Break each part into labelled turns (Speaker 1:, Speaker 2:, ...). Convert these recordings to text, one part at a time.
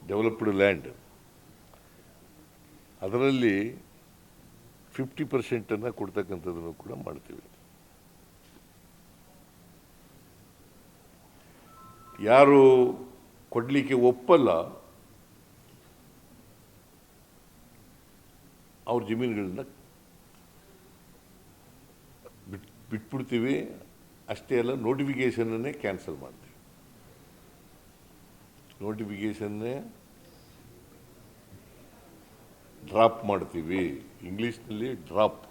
Speaker 1: Developed land, ಅದರಲ್ಲಿ 50% ಕೊಡ್ತಕ್ಕಂಥದ್ದನ್ನು ಕೂಡ ಮಾಡ್ತೀವಿ. ಯಾರು ಕೊಡಲಿಕ್ಕೆ ಒಪ್ಪಲ್ಲ ಅವ್ರ ಜಮೀನುಗಳನ್ನ ಬಿಟ್ಬಿಡ್ತೀವಿ. ಅಷ್ಟೇ ಅಲ್ಲ, ನೋಟಿಫಿಕೇಷನ್ನೇ ಕ್ಯಾನ್ಸಲ್ ಮಾಡ್ತೀವಿ. ನೋಟಿಫಿಕೇಷನ್ನೇ ಡ್ರಾಪ್ ಮಾಡ್ತೀವಿ. ಇಂಗ್ಲೀಷ್ನಲ್ಲಿ ಡ್ರಾಪ್,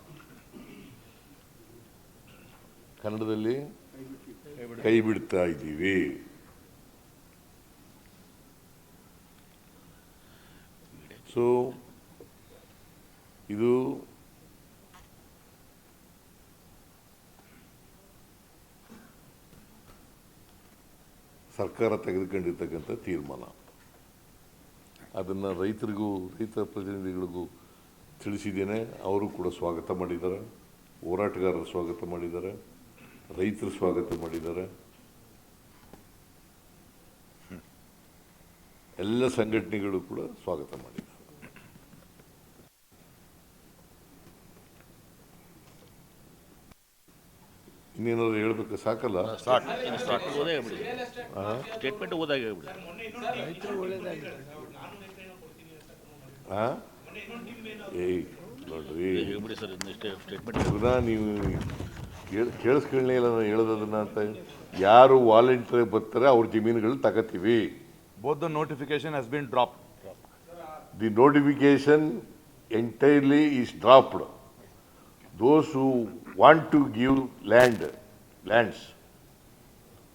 Speaker 1: ಕನ್ನಡದಲ್ಲಿ ಕೈ ಬಿಡ್ತಾ ಇದ್ದೀವಿ. ಸೊ ಇದು ಸರ್ಕಾರ ತೆಗೆದುಕೊಂಡಿರ್ತಕ್ಕಂಥ ತೀರ್ಮಾನ. ಅದನ್ನು ರೈತ ಪ್ರತಿನಿಧಿಗಳಿಗೂ ತಿಳಿಸಿದ್ದೇನೆ. ಅವರು ಕೂಡ ಸ್ವಾಗತ ಮಾಡಿದ್ದಾರೆ, ಹೋರಾಟಗಾರರು ಸ್ವಾಗತ ಮಾಡಿದ್ದಾರೆ, ರೈತರು ಸ್ವಾಗತ ಮಾಡಿದ್ದಾರೆ, ಎಲ್ಲ ಸಂಘಟನೆಗಳು ಕೂಡ ಸ್ವಾಗತ ಮಾಡಿದ್ದಾರೆ. ಇನ್ನೇನಾದ್ರು ಹೇಳ್ಬೇಕು? ಸಾಕಲ್ಲ?
Speaker 2: ಸ್ಟೇಟ್ಮೆಂಟ್ ಓದಾಗೆ
Speaker 1: ನೋಡ್ರಿ, ಪುನಃ ನೀವು ಕೇಳಿಸ್ಕೊಳ್ಳೇ ಇಲ್ಲ ನಾನು ಹೇಳೋದನ್ನ. ಅಂತ ಯಾರು ವಾಲಂಟಿಯರ್ ಬರ್ತಾರೆ ಅವ್ರ ಜಮೀನುಗಳು ತಗೋತೀವಿ.
Speaker 3: Both the notification has been dropped.
Speaker 1: The notification entirely is dropped. Those who want to give lands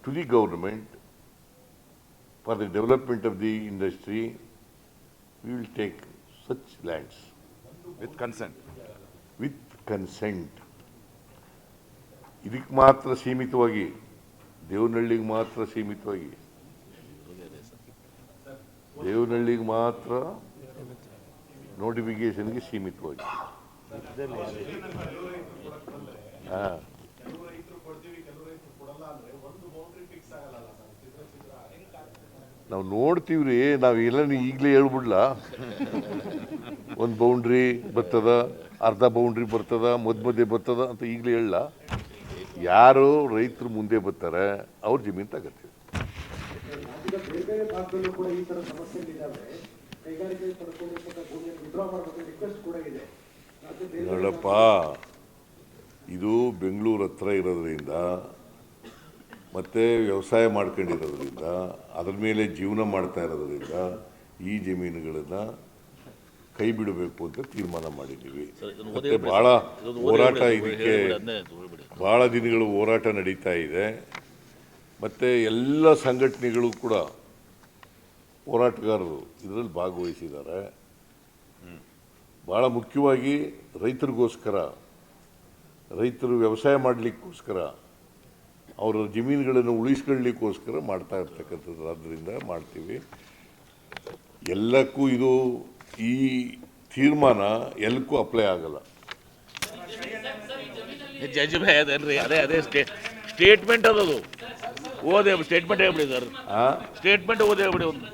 Speaker 1: to the government for the development of the industry, we will take such lands.
Speaker 3: With consent.
Speaker 1: With consent. ಇದಕ್ಕೆ ಮಾತ್ರ ಸೀಮಿತವಾಗಿ, ದೇವನಹಳ್ಳಿಗೆ ಮಾತ್ರ ಸೀಮಿತವಾಗಿ, ದೇವನಹಳ್ಳಿಗೆ ಮಾತ್ರ ನೋಟಿಫಿಕೇಶನ್ಗೆ ಸೀಮಿತವಾಗಿ. ನಾವು ನೋಡ್ತೀವ್ರಿ. ನಾವೆಲ್ಲ ಈಗಲೇ ಹೇಳ್ಬಿಡ್ಲ, ಒಂದು ಬೌಂಡ್ರಿ ಬರ್ತದ, ಅರ್ಧ ಬೌಂಡ್ರಿ ಬರ್ತದ, ಮಧ್ಯೆ ಬರ್ತದ ಅಂತ ಈಗಲೇ ಹೇಳಲ್ಲ. ಯಾರು ರೈತರು ಮುಂದೆ ಬರ್ತಾರೆ ಅವ್ರ ಜಮೀನು ತಗತ್ತೀವಿ. ನೋಡಪ್ಪ, ಇದು ಬೆಂಗಳೂರು ಹತ್ರ ಇರೋದ್ರಿಂದ ಮತ್ತೆ ವ್ಯವಸಾಯ ಮಾಡ್ಕೊಂಡಿರೋದ್ರಿಂದ ಅದ್ರ ಮೇಲೆ ಜೀವನ ಮಾಡ್ತಾ ಇರೋದ್ರಿಂದ ಈ ಜಮೀನುಗಳನ್ನು ಕೈ ಬಿಡಬೇಕು ಅಂತ ತೀರ್ಮಾನ ಮಾಡಿದ್ದೀವಿ. ಮತ್ತೆ ಭಾಳ ಹೋರಾಟ, ಇದಕ್ಕೆ ಭಾಳ ದಿನಗಳು ಹೋರಾಟ ನಡೀತಾ ಇದೆ. ಮತ್ತು ಎಲ್ಲ ಸಂಘಟನೆಗಳು ಕೂಡ ಹೋರಾಟಗಾರರು ಇದರಲ್ಲಿ ಭಾಗವಹಿಸಿದ್ದಾರೆ. ಭಾಳ ಮುಖ್ಯವಾಗಿ ರೈತರಿಗೋಸ್ಕರ, ರೈತರು ವ್ಯವಸಾಯ ಮಾಡಲಿಕ್ಕೋಸ್ಕರ, ಅವರ ಜಮೀನುಗಳನ್ನು ಉಳಿಸ್ಕೊಳ್ಳಿಕ್ಕೋಸ್ಕರ ಮಾಡ್ತಾ ಇರ್ತಕ್ಕಂಥದ್ದು. ಆದ್ದರಿಂದ ಮಾಡ್ತೀವಿ. ಎಲ್ಲಕ್ಕೂ ಇದು, ಈ ತೀರ್ಮಾನ ಎಲ್ಲಕ್ಕೂ ಅಪ್ಲೈ ಆಗಲ್ಲ.
Speaker 2: ಜಡ್ಜ್ ಅದೇ ಸ್ಟೇಟ್ಮೆಂಟ್ ಅದದು ಓದೇ ಸ್ಟೇಟ್ಮೆಂಟ್ ಹೇಳ್ಬಿಡಿ ಸರ್. ಸ್ಟೇಟ್ಮೆಂಟ್ ಓದೇ ಹೇಳ್ಬಿಡಿ. ಒಂದು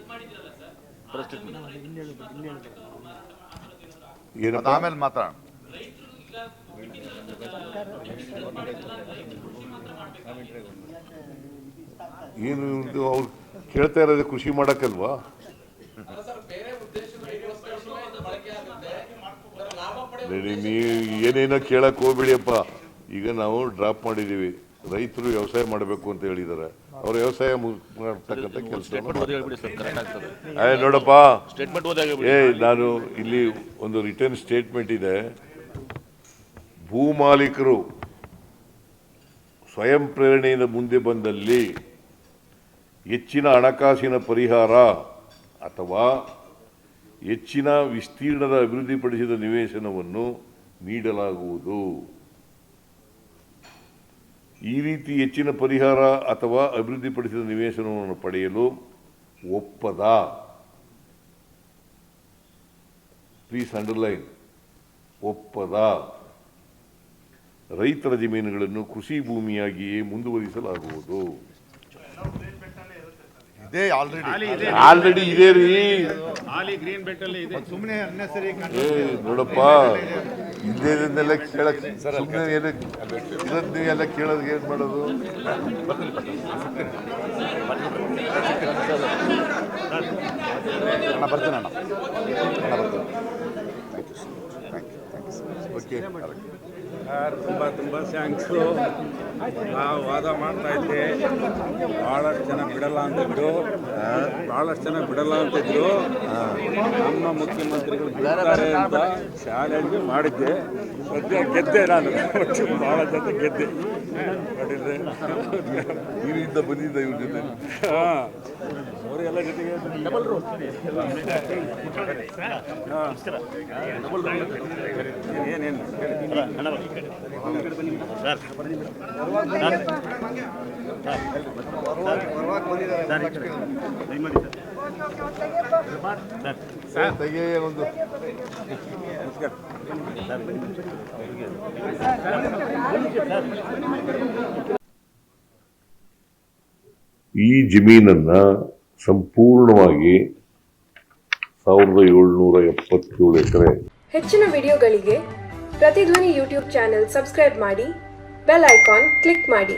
Speaker 3: ಆಮೇಲೆ ಮಾತಾಡೋಣ.
Speaker 1: ಏನು ಅವ್ರು ಕೇಳ್ತಾ ಇರೋದೇ ಕೃಷಿ ಮಾಡಕ್ಕಲ್ವಾ? ನೀವು ಏನೇನೋ ಕೇಳಕ್ ಹೋಗ್ಬಿಡಿಯಪ್ಪ. ಈಗ ನಾವು ಡ್ರಾಪ್ ಮಾಡಿದ್ದೀವಿ. ರೈತರು ವ್ಯವಸಾಯ ಮಾಡಬೇಕು ಅಂತ ಹೇಳಿದ್ದಾರೆ. ಅವ್ರ ವ್ಯವಸಾಯ ಮಾಡ್ತಕ್ಕಂಥ ಕೆಲಸ ನೋಡಪ್ಪ. ನಾನು ಇಲ್ಲಿ ಒಂದು ರಿಟರ್ನ್ ಸ್ಟೇಟ್ಮೆಂಟ್ ಇದೆ. ಭೂ ಮಾಲೀಕರು ಸ್ವಯಂ ಪ್ರೇರಣೆಯಿಂದ ಮುಂದೆ ಬಂದಲ್ಲಿ ಹೆಚ್ಚಿನ ಹಣಕಾಸಿನ ಪರಿಹಾರ ಅಥವಾ ಹೆಚ್ಚಿನ ವಿಸ್ತೀರ್ಣದ ಅಭಿವೃದ್ಧಿಪಡಿಸಿದ ನಿವೇಶನವನ್ನು ನೀಡಲಾಗುವುದು. ಈ ರೀತಿ ಹೆಚ್ಚಿನ ಪರಿಹಾರ ಅಥವಾ ಅಭಿವೃದ್ಧಿಪಡಿಸಿದ ನಿವೇಶನವನ್ನು ಪಡೆಯಲು ಒಪ್ಪದ, ಪ್ಲೀಸ್ ಅಂಡರ್ಲೈನ್, ಒಪ್ಪದ ರೈತರ ಜಮೀನುಗಳನ್ನು ಕೃಷಿ ಭೂಮಿಯಾಗಿಯೇ ಮುಂದುವರಿಸಲಾಗುವುದು.
Speaker 3: ಇದೇ ಆಲ್ರೆಡಿ
Speaker 1: ಆಲ್ರೆಡಿ ಇದೆ ರೀ.
Speaker 4: ಹಾಲಿ ಗ್ರೀನ್ ಬೆಲ್ಟ್ ಅಲ್ಲಿ ಇದೆ. ಸುಮ್ಮನೆ ಅನ್ನೆಸರಿ
Speaker 1: ನೋಡಪ್ಪ, ಇದೇನೆಲ್ಲ ಕೇಳಕ್ ಸುಮ್ಮನೆ ಏನಕ್ಕೆ ಇದನ್ನ ನೀವೆಲ್ಲ ಕೇಳೋದು ಏನು ಮಾಡೋದು?
Speaker 3: ಅಣ್ಣ ಬರ್ತೀನಿ ಅಣ್ಣ ಬರ್ತೀನಿ.
Speaker 1: ಓಕೆ,
Speaker 4: ತುಂಬ ಥ್ಯಾಂಕ್ಸು. ನಾವು ವಾದ ಮಾಡ್ತಾ ಇದ್ದೆ, ಭಾಳಷ್ಟು ಜನ ಬಿಡಲ್ಲ ಅಂತಿದ್ರು, ನಮ್ಮ ಮುಖ್ಯಮಂತ್ರಿಗಳು ಬಿಡ್ತಾರೆ ಅಂತ ಚಾಲೆಂಜ್ ಮಾಡಿದ್ದೆ. ಸದ್ಯ ಗೆದ್ದೆ ನಾನು, ಭಾಳ ಜನ ಗೆದ್ದೆ. ನೋಡಿದ್ರೆ
Speaker 1: ನೀರಿಂದ ಬಂದಿದ್ದ ಇವ್ರ ಜೊತೆ.
Speaker 4: ಹಾಂ, ಅವರೆಲ್ಲ ಜೊತೆಗೆ ಏನೇನು
Speaker 1: ತೆಗೆಯ ಒಂದು ಈ ಜಮೀನನ್ನ ಸಂಪೂರ್ಣವಾಗಿ 1777 ಎಕರೆ.
Speaker 5: ಹೆಚ್ಚಿನ ವಿಡಿಯೋಗಳಿಗೆ ಪ್ರತಿಧ್ವನಿ ಯೂಟ್ಯೂಬ್ ಚಾನೆಲ್ ಸಬ್ಸ್ಕ್ರೈಬ್ ಮಾಡಿ, ಬೆಲ್ ಐಕಾನ್ ಕ್ಲಿಕ್ ಮಾಡಿ.